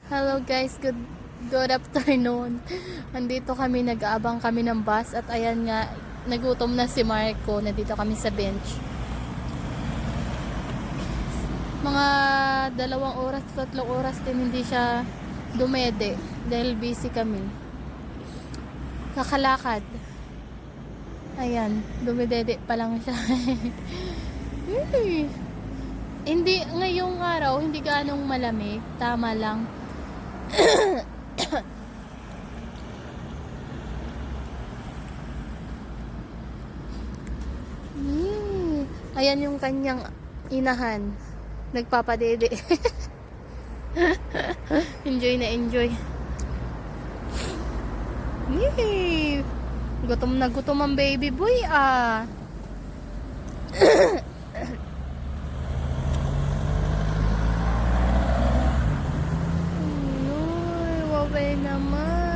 Hello guys, good afternoon. Andito kami, nag-aabang kami ng bus at ayan nga, nagutom na si Marco. Nandito kami sa bench. Mga 2 oras, 3 oras din hindi siya dumede dahil busy kami. Kakalakad. Ayan, dumidede pa lang siya. Hindi, ngayong araw, hindi ganong malamig. Tama lang. Ayan yung kanyang inahan. Nagpapadede. Enjoy na enjoy. Yee! Gutom na gutom ang baby boy ah. Ay, wabay naman.